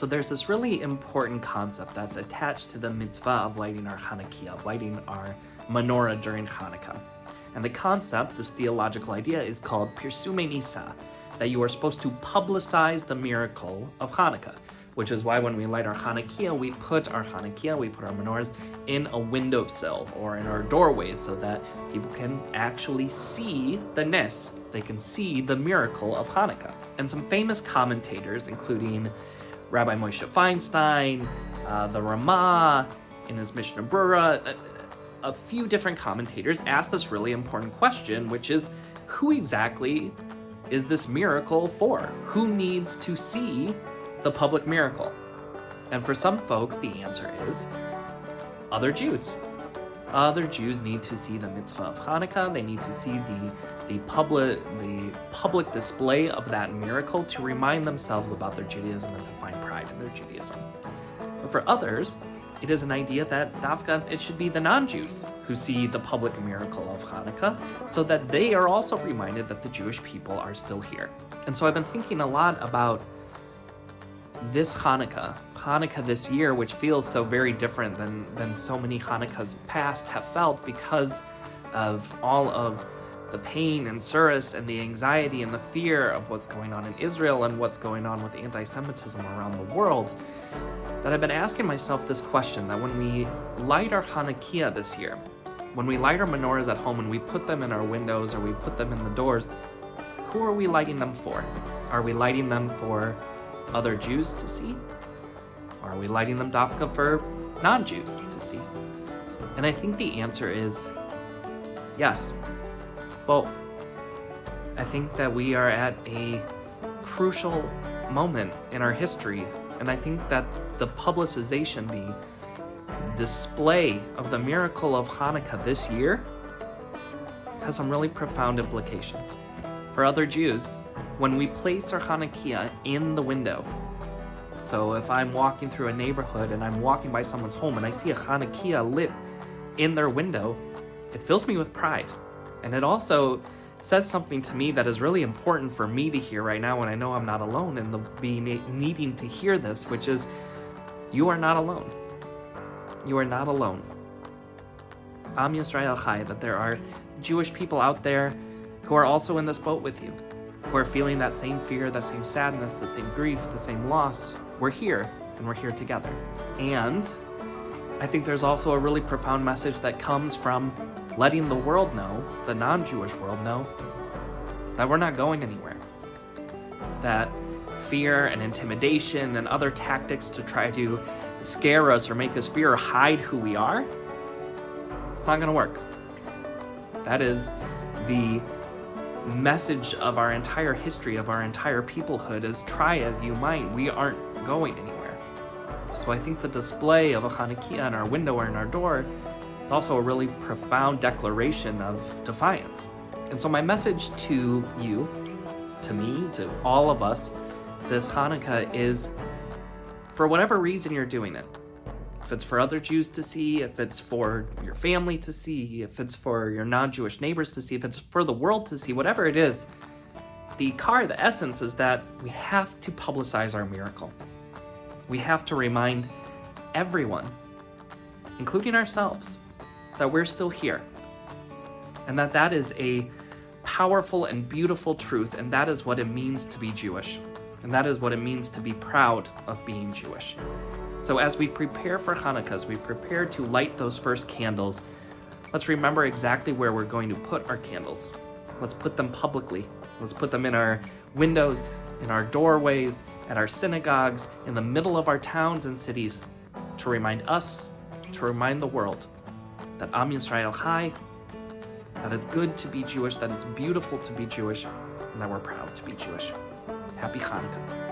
So there's this really important concept that's attached to the mitzvah of lighting our Chanukah, of lighting our menorah during Chanukah. And the concept, this theological idea, is called Pirsumei Nisa, that you are supposed to publicize the miracle of Chanukah, which is why when we light our Chanukah, we put our menorahs in a windowsill or in our doorways so that people can actually see the nes, they can see the miracle of Chanukah. And some famous commentators, including Rabbi Moshe Feinstein, the Ramah, in his Mishnah Brura, a few different commentators asked this really important question, which is, who exactly is this miracle for? Who needs to see the public miracle? And for some folks, the answer is other Jews. Other Jews need to see the mitzvah of Chanukah. They need to see the public display of that miracle to remind themselves about their Judaism and to find pride in their Judaism. But for others, it is an idea that dafka, it should be the non-Jews who see the public miracle of Chanukah so that they are also reminded that the Jewish people are still here. And so I've been thinking a lot about this Chanukah this year, which feels so very different than so many Chanukas past have felt because of all of the pain and surus and the anxiety and the fear of what's going on in Israel and what's going on with anti-Semitism around the world, that I've been asking myself this question, that when we light our Chanukah this year, when we light our menorahs at home and we put them in our windows or we put them in the doors, who are we lighting them for? Are we lighting them for other Jews to see? Or are we lighting them dafka for non-Jews to see? And I think the answer is yes, both. I think that we are at a crucial moment in our history, and I think that the publicization, the display of the miracle of Chanukah this year has some really profound implications. For other Jews, when we place our Chanukah in the window, so if I'm walking through a neighborhood and I'm walking by someone's home and I see a Chanukah lit in their window, it fills me with pride. And it also says something to me that is really important for me to hear right now when I know I'm not alone and needing to hear this, which is, you are not alone. You are not alone. Am Yisrael Chai, that there are Jewish people out there who are also in this boat with you, who are feeling that same fear, that same sadness, the same grief, the same loss. We're here, and we're here together. And I think there's also a really profound message that comes from letting the world know, the non-Jewish world know, that we're not going anywhere. That fear and intimidation and other tactics to try to scare us or make us fear or hide who we are, it's not going to work. That is the message of our entire history, of our entire peoplehood, is try as you might, we aren't going anywhere. So I think the display of a Chanukah in our window or in our door is also a really profound declaration of defiance. And so my message to you, to me, to all of us, this Chanukah is, for whatever reason you're doing it, if it's for other Jews to see, if it's for your family to see, if it's for your non-Jewish neighbors to see, if it's for the world to see, whatever it is, the essence is that we have to publicize our miracle. We have to remind everyone, including ourselves, that we're still here. And that is a powerful and beautiful truth, and that is what it means to be Jewish. And that is what it means to be proud of being Jewish. So as we prepare for Chanukah, as we prepare to light those first candles, let's remember exactly where we're going to put our candles. Let's put them publicly. Let's put them in our windows, in our doorways, at our synagogues, in the middle of our towns and cities, to remind us, to remind the world that Am Yisrael Chai, that it's good to be Jewish, that it's beautiful to be Jewish, and that we're proud to be Jewish. Happy Chanukah.